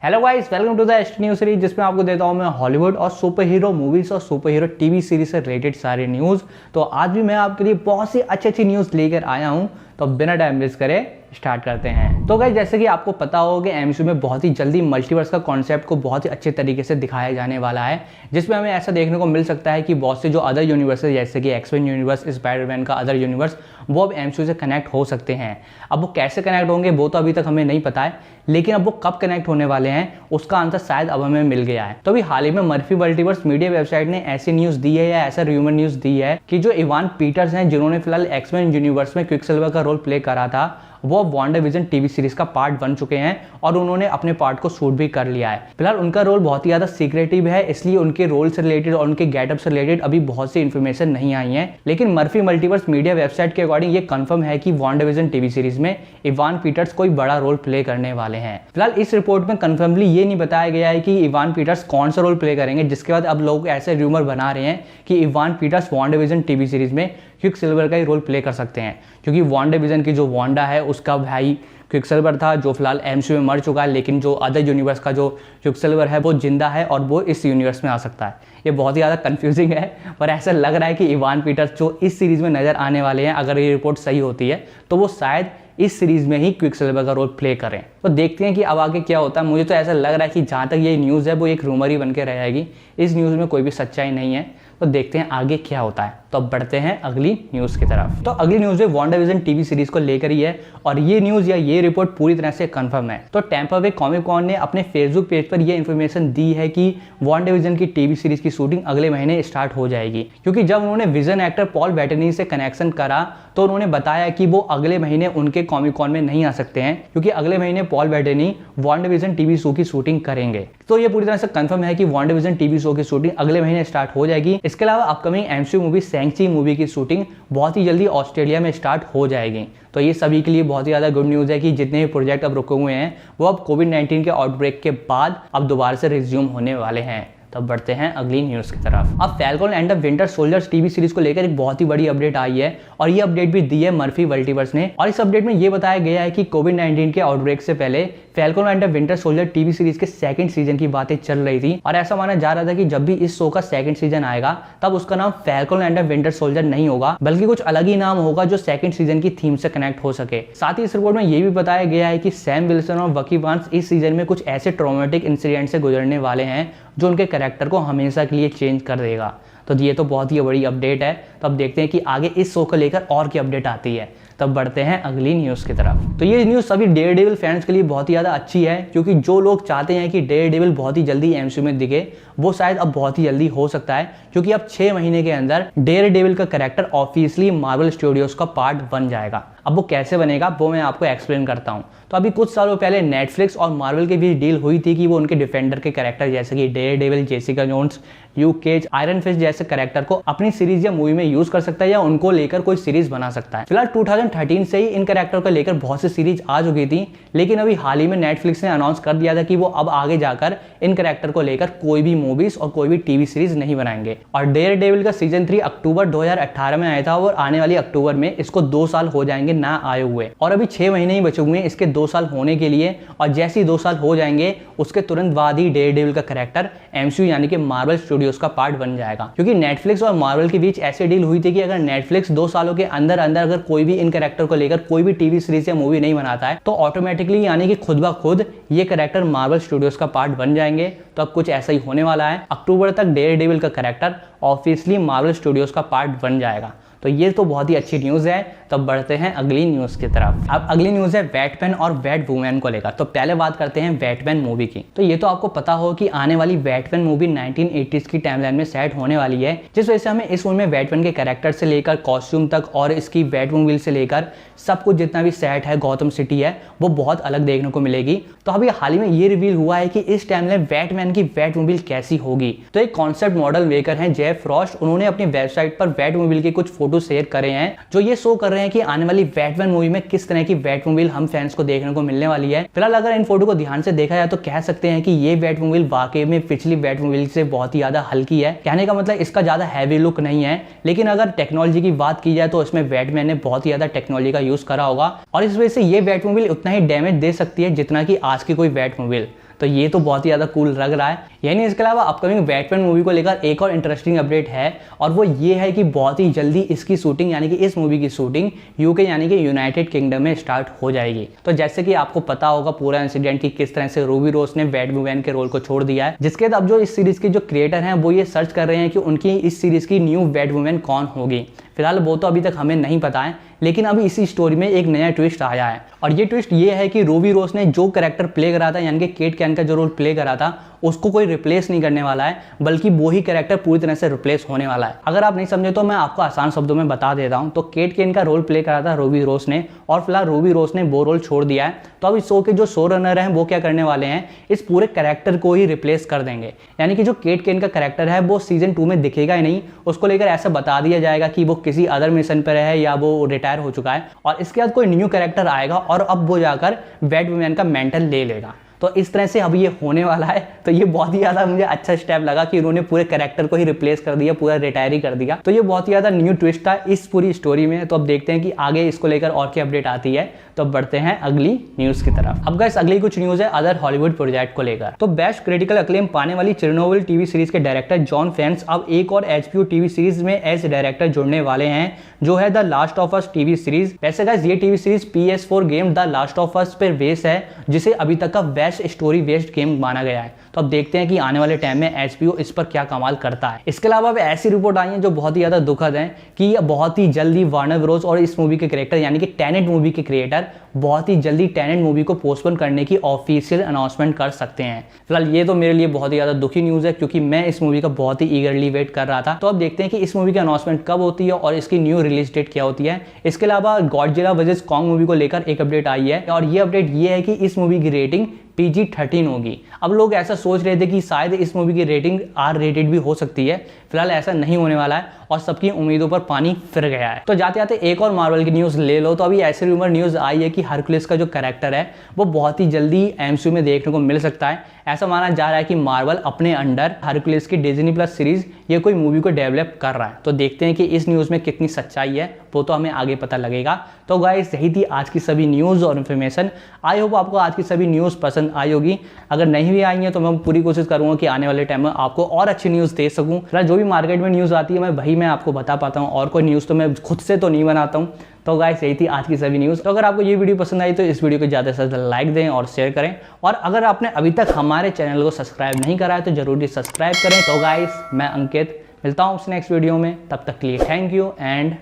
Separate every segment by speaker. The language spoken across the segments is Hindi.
Speaker 1: Hello guys, welcome to the एस्ट न्यूज सीरीज, जिसमें आपको देता हूं मैं हॉलीवुड और सुपर हीरो मूवीज और सुपर हीरो टीवी सीरीज से रिलेटेड सारे न्यूज़। तो आज भी मैं आपके लिए बहुत सी अच्छी न्यूज़ लेकर आया हूं। तो बिना टाइम वेस्ट करे स्टार्ट करते हैं। तो गाइस, जैसे कि आपको पता हो कि एमसीयू में बहुत ही जल्दी मल्टीवर्स का कॉन्सेप्ट को बहुत ही अच्छे तरीके से दिखाया जाने वाला है, जिसमें हमें ऐसा देखने को मिल सकता है कि बहुत से जो अदर यूनिवर्स है, जैसे कि एक्समैन यूनिवर्स, स्पाइडरमैन का अदर यूनिवर्स, वो अब एमसीयू से कनेक्ट हो सकते हैं। अब वो कैसे कनेक्ट होंगे वो तो अभी तक हमें नहीं पता है, लेकिन अब वो कब कनेक्ट होने वाले हैं उसका आंसर शायद अब हमें मिल गया है। तो अभी हाल ही में मर्फी मल्टीवर्स मीडिया वेबसाइट ने ऐसी न्यूज़ दी है या ऐसा र्यूमर न्यूज़ दी है कि जो इवान पीटर्स हैं, जिन्होंने फिलहाल एक्समैन यूनिवर्स में क्विकसिल्वर का रोल प्ले करा था, वो वांडाविजन टीवी सीरीज का पार्ट बन चुके हैं और उन्होंने अपने पार्ट को शूट भी कर लिया है। फिलहाल उनका रोल बहुत ही ज़्यादा सीक्रेटिव है, इसलिए उनके रोल से रिलेटेड और उनके गेटअप से रिलेटेड अभी बहुत सी इन्फॉर्मेशन नहीं आई है। लेकिन मर्फी मल्टीवर्स मीडिया वेबसाइट के अकॉर्डिंग ये कंफर्म है कि वांडाविजन टीवी सीरीज में इवान पीटर्स कोई बड़ा रोल प्ले करने वाले हैं। फिलहाल इस रिपोर्ट में कंफर्मली ये नहीं बताया गया है कि इवान पीटर्स कौन सा रोल प्ले करेंगे, जिसके बाद अब लोग ऐसे र्यूमर बना रहे हैं कि Evan Peters WandaVision TV series में क्विकसिल्वर का ही रोल प्ले कर सकते हैं, क्योंकि वांडाविजन की जो वांडा है उसका भाई क्विकसिल्वर था, जो फिलहाल एमसीयू में मर चुका है, लेकिन जो अदर यूनिवर्स का जो क्विकसिल्वर है वो जिंदा है और वो इस यूनिवर्स में आ सकता है। ये बहुत ही ज़्यादा कंफ्यूजिंग है, पर ऐसा लग रहा है कि इवान पीटर्स जो इस सीरीज़ में नज़र आने वाले हैं, अगर ये रिपोर्ट सही होती है तो वो शायद इस सीरीज़ में ही क्विकसिल्वर का रोल प्ले करें। तो देखते हैं कि अब आगे क्या होता है। मुझे तो ऐसा लग रहा है कि जहाँ तक ये न्यूज़ है वो एक रूमर ही बन के रहेगी, इस न्यूज़ में कोई भी सच्चाई नहीं है। तो देखते हैं आगे क्या होता है। तो अब बढ़ते हैं अगली न्यूज़ की तरफ। तो अगली न्यूज़ है वांडाविजन टीवी सीरीज को लेकर ही है, और ये न्यूज़ या ये रिपोर्ट पूरी तरह से कंफर्म है। तो टैम्पा बे कॉमिक कॉन ने अपने फेसबुक पेज पर यह इन्फॉर्मेशन दी है कि वांडाविजन की टीवी सीरीज की शूटिंग अगले महीने स्टार्ट हो जाएगी, क्योंकि जब उन्होंने विजन एक्टर पॉल बेटनी से कनेक्शन करा तो उन्होंने बताया कि वो अगले महीने उनके कॉमिक कॉन में नहीं आ सकते हैं, क्योंकि अगले महीने Paul Bettany WandaVision TV show की शूटिंग करेंगे। तो ये पूरी तरह से कंफर्म है कि वांडाविजन टीवी शो की शूटिंग अगले महीने स्टार्ट हो जाएगी। इसके अलावा अपकमिंग एमसीयू मूवी शैंग-ची मूवी की शूटिंग बहुत ही जल्दी ऑस्ट्रेलिया में स्टार्ट हो जाएगी। तो ये सभी के लिए बहुत ही ज़्यादा गुड न्यूज़ है कि जितने भी प्रोजेक्ट अब रुके हुए हैं वो अब कोविड-19 के आउटब्रेक के बाद अब दोबारा से रिज्यूम होने वाले हैं। तब बढ़ते हैं अगली न्यूज़ की तरफ। अब falcon and the winter soldiers TV series को लेकर एक बहुत ही बड़ी अपडेट आई है, और ये अपडेट भी दी है मर्फी मल्टीवर्स ने। और इस अपडेट में ये बताया गया है कि कोविड-19 के आउटब्रेक से पहले falcon and the winter soldier TV series के सेकंड सीजन की बातें चल रही थी, और ऐसा माना जा रहा था कि जब भी इस शो का सेकंड सीजन आएगा तब उसका नाम falcon and the winter soldier नहीं होगा, बल्कि कुछ अलग ही नाम होगा जो सेकंड सीजन की थीम से कनेक्ट हो सके। साथ ही इस रिपोर्ट में ये भी बताया गया है कि सैम विल्सन और बकी बार्न्स इस सीजन में कुछ ऐसे ट्रॉमेटिक इंसिडेंट से गुजरने वाले हैं जो उनके कैरेक्टर को हमेशा के लिए चेंज कर देगा। तो ये तो बहुत ही बड़ी अपडेट है। तो अब देखते हैं कि आगे इस शो को लेकर और क्या अपडेट आती है। तब बढ़ते हैं अगली न्यूज़ की तरफ। तो ये न्यूज़ सभी डेयरडेविल फैंस के लिए बहुत ही ज़्यादा अच्छी है, क्योंकि जो लोग चाहते हैं कि डेयरडेविल बहुत ही जल्दी एमसीयू में दिखे, वो शायद अब बहुत ही जल्दी हो सकता है, क्योंकि अब 6 महीने के अंदर डेयरडेविल का कैरेक्टर ऑफिशियली मार्वल स्टूडियोज का पार्ट बन जाएगा। अब वो कैसे बनेगा वो मैं आपको एक्सप्लेन करता हूँ। तो अभी कुछ सालों पहले नेटफ्लिक्स और मार्वल के बीच डील हुई थी कि वो उनके डिफेंडर के कैरेक्टर जैसे कि Daredevil, Jessica Jones, Luke Cage, Iron Fist जैसे कैरेक्टर को अपनी सीरीज या मूवी में यूज कर सकता है, या उनको लेकर कोई सीरीज बना सकता है। फिलहाल 2013 से ही इन कैरेक्टर को लेकर बहुत सी सीरीज आ चुकी थी, लेकिन अभी हाल ही में नेटफ्लिक्स ने अनाउंस कर दिया था कि वो अब आगे जाकर इन कैरेक्टर को लेकर कोई भी मूवीज और कोई भी टीवी सीरीज नहीं बनाएंगे। और डेयरडेविल का सीजन 3 अक्टूबर 2018 में आया था, और आने वाली अक्टूबर में इसको 2 साल हो जाएंगे ना आए हुए, और अभी 6 महीने ही बचे हुए हैं इसके 2 साल होने के लिए। और जैसे ही 2 साल हो जाएंगे उसके तुरंत बाद ही डेयरडेविल का कैरेक्टर एमसीयू यानी कि मार्वल स्टूडियोज का पार्ट बन जाएगा, क्योंकि नेटफ्लिक्स और मार्वल के बीच ऐसी डील हुई थी कि अगर नेटफ्लिक्स 2 सालों के अंदर अंदर अगर कोई भी इन कैरेक्टर को लेकर कोई भी टीवी सीरीज या मूवी नहीं बनाता है, तो ऑटोमेटिकली यानी कि खुद ब खुद ये कैरेक्टर मार्वल स्टूडियोज का पार्ट बन जाएंगे। तो अब कुछ ऐसा ही होने वाला है, अक्टूबर तक डेयरडेविल का कैरेक्टर ऑफिशियली मार्वल स्टूडियोज का पार्ट बन जाएगा। तो ये तो बहुत ही अच्छी न्यूज़ है। तब बढ़ते हैं अगली न्यूज़ की तरफ। अब अगली न्यूज़ है बैटमैन और बैट वुमेन को लेकर। तो पहले बात करते हैं बैटमैन मूवी की। तो ये तो आपको पता हो कि आने वाली बैटमैन मूवी 1980s की टाइमलाइन में सेट होने वाली है, जिस वजह से हमें इस मूवी में बैटमैन के कैरेक्टर से लेकर कॉस्ट्यूम तक और इसकी बैटमोबाइल से लेकर सब कुछ जितना भी सेट है, गॉथम सिटी है, वो बहुत अलग देखने को मिलेगी। तो अभी हाल ही में ये रिवील हुआ है कि इस टाइमलाइन बैटमैन की बैटमोबाइल कैसी होगी। तो एक कॉन्सेप्ट मॉडल मेकर हैं जेफ फ्रॉस्ट, उन्होंने अपनी वेबसाइट पर बैटमोबाइल के कुछ फोटो शेयर करे हैं जो ये शो कर रहे हैं कि आने वाली बैटमैन मूवी में किस तरह की बैटमोबाइल हम फैंस को देखने को मिलने वाली है। फिलहाल अगर इन फोटो को ध्यान से देखा जाए तो कह सकते हैं कि ये बैटमोबाइल वाकई में पिछली बैटमोबाइल से बहुत ही ज्यादा हल्की है। कहने का मतलब इसका ज्यादा हैवी लुक नहीं है, लेकिन अगर टेक्नोलॉजी की बात की जाए तो इसमें बैटमैन ने बहुत ही ज्यादा टेक्नोलॉजी का यूज करा होगा, और इस वजह से ये बैटमोबाइल उतना ही डैमेज दे सकती है जितना कि आज की कोई बैटमोबाइल। तो ये तो बहुत ही ज़्यादा कूल लग रहा है। यानी इसके अलावा अपकमिंग बैटमैन मूवी को लेकर एक और इंटरेस्टिंग अपडेट है, और वो ये है कि बहुत ही जल्दी इसकी शूटिंग यानी कि इस मूवी की शूटिंग यूके यानी कि यूनाइटेड किंगडम में स्टार्ट हो जाएगी। तो जैसे कि आपको पता होगा पूरा इंसिडेंट की किस तरह से रूबी रोज ने बैटमैन के रोल को छोड़ दिया है, जिसके बाद अब जो इस सीरीज के जो क्रिएटर हैं वो ये सर्च कर रहे हैं कि उनकी इस सीरीज की न्यू बैटमैन कौन होगी। फिलहाल वो तो अभी तक हमें नहीं पता है, लेकिन अभी इसी स्टोरी में एक नया ट्विस्ट आया है, और ये ट्विस्ट ये है कि रूबी रोज ने जो कैरेक्टर प्ले करा था यानी कि केट कैन का जो रोल प्ले करा था उसको कोई रिप्लेस नहीं करने वाला है, बल्कि वो ही कैरेक्टर पूरी तरह से रिप्लेस होने वाला है। अगर आप नहीं समझे तो मैं आपको आसान शब्दों में बता देता हूं। तो केट कैन का रोल प्ले करा था रूबी रोज ने, और फिलहाल रूबी रोज ने वो रोल छोड़ दिया है। तो अब इस शो के जो शो रनर हैं वो क्या करने वाले हैं, इस पूरे कैरेक्टर को ही रिप्लेस कर देंगे। यानी कि जो केट कैन का कैरेक्टर है वो सीजन 2 में दिखेगा ही नहीं, उसको लेकर ऐसा बता दिया जाएगा कि वो किसी अदर मिशन पर है या वो रिटायर हो चुका है, और इसके बाद कोई न्यू कैरेक्टर आएगा और अब वो जाकर बैटमैन का मेंटल ले लेगा। तो इस तरह से अब ये होने वाला है। तो ये बहुत ही ज़्यादा मुझे अच्छा स्टेप लगा कि उन्होंने पूरे कैरेक्टर को ही रिप्लेस कर दिया, पूरा रिटायर ही कर दिया। तो ये बहुत ही ज़्यादा न्यू ट्विस्ट था इस पूरी स्टोरी में। तो अब देखते हैं कि आगे इसको लेकर और क्या अपडेट आती है। तो अब बढ़ते हैं अगली न्यूज़ की तरफ। अब गाइस अगली कुछ न्यूज़ है अदर हॉलीवुड प्रोजेक्ट को लेकर। तो बेस्ट क्रिटिकल अक्लेम पाने वाली चेरनोबिल टीवी सीरीज के डायरेक्टर जॉन फेंस अब एक और HBO टीवी सीरीज में एज डायरेक्टर जुड़ने वाले हैं, जो है the last of us TV series. वैसे गाइस ये TV series PS4 game the last of us पर बेस्ड है, जिसे अभी तक का बेस्ट स्टोरी बेस्ड गेम माना गया है। तो अब देखते हैं कि आने वाले टाइम में HBO इस पर क्या कमाल करता है। इसके अलावा अब ऐसी रिपोर्ट आई है जो बहुत ही ज्यादा दुखद है कि बहुत ही जल्दी वार्नर ब्रोस और इस मूवी के क्रिएटर यानी कि टेनेट मूवी के क्रिएटर बहुत ही जल्दी टेनेट मूवी को पोस्टपोन करने की ऑफिशियल अनाउंसमेंट कर सकते हैं। फिलहाल ये तो मेरे लिए बहुत ही ज्यादा दुखी न्यूज़ है, क्योंकि मैं इस मूवी का बहुत ही ईगरली वेट कर रहा था। तो अब देखते हैं कि इस मूवी की अनाउंसमेंट कब होती है और इसकी न्यू रिलीज डेट क्या होती है। इसके अलावा गॉडजिला वर्सेस कॉन्ग मूवी को लेकर एक अपडेट आई है, और ये अपडेट ये है कि इस मूवी की रेटिंग PG-13 होगी। अब लोग ऐसा सोच रहे थे कि शायद इस मूवी की रेटिंग R रेटेड भी हो सकती है। फिलहाल ऐसा नहीं होने वाला है और सबकी उम्मीदों पर पानी फिर गया है। तो जाते जाते एक और मार्वल की न्यूज़ ले लो। तो अभी ऐसे रूमर न्यूज़ आई है कि हरकुलिस का जो कैरेक्टर है वो बहुत ही जल्दी MCU में देखने को मिल सकता है। ऐसा माना जा रहा है कि मार्वल अपने अंडर हरकुलिस की Disney+ सीरीज ये कोई मूवी को डेवलप कर रहा है। तो देखते हैं कि इस न्यूज़ में कितनी सच्चाई है, वो तो हमें आगे पता लगेगा। तो गाइस यही थी आज की सभी न्यूज़ और इन्फॉर्मेशन। आई होप आपको आज की सभी न्यूज़ पसंद आई होगी। अगर नहीं भी आई है तो मैं पूरी कोशिश करूँगा कि आने वाले टाइम में आपको और अच्छी न्यूज़ दे सकूँ। फिलहाल जो भी मार्केट में न्यूज़ आती है मैं वही मैं आपको बता पाता हूँ, और कोई न्यूज़ तो मैं खुद से तो नहीं बनाता हूँ। तो गाइस यही थी आज की सभी न्यूज़। तो अगर आपको ये वीडियो पसंद आई तो इस वीडियो को ज़्यादा से ज़्यादा लाइक दें और शेयर करें, और अगर आपने अभी तक हमारे चैनल को सब्सक्राइब नहीं करा है तो जरूरी सब्सक्राइब करें। तो गाइस मैं अंकित मिलता हूँ नेक्स्ट वीडियो में, तब तक के लिए थैंक यू एंड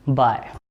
Speaker 1: बाय।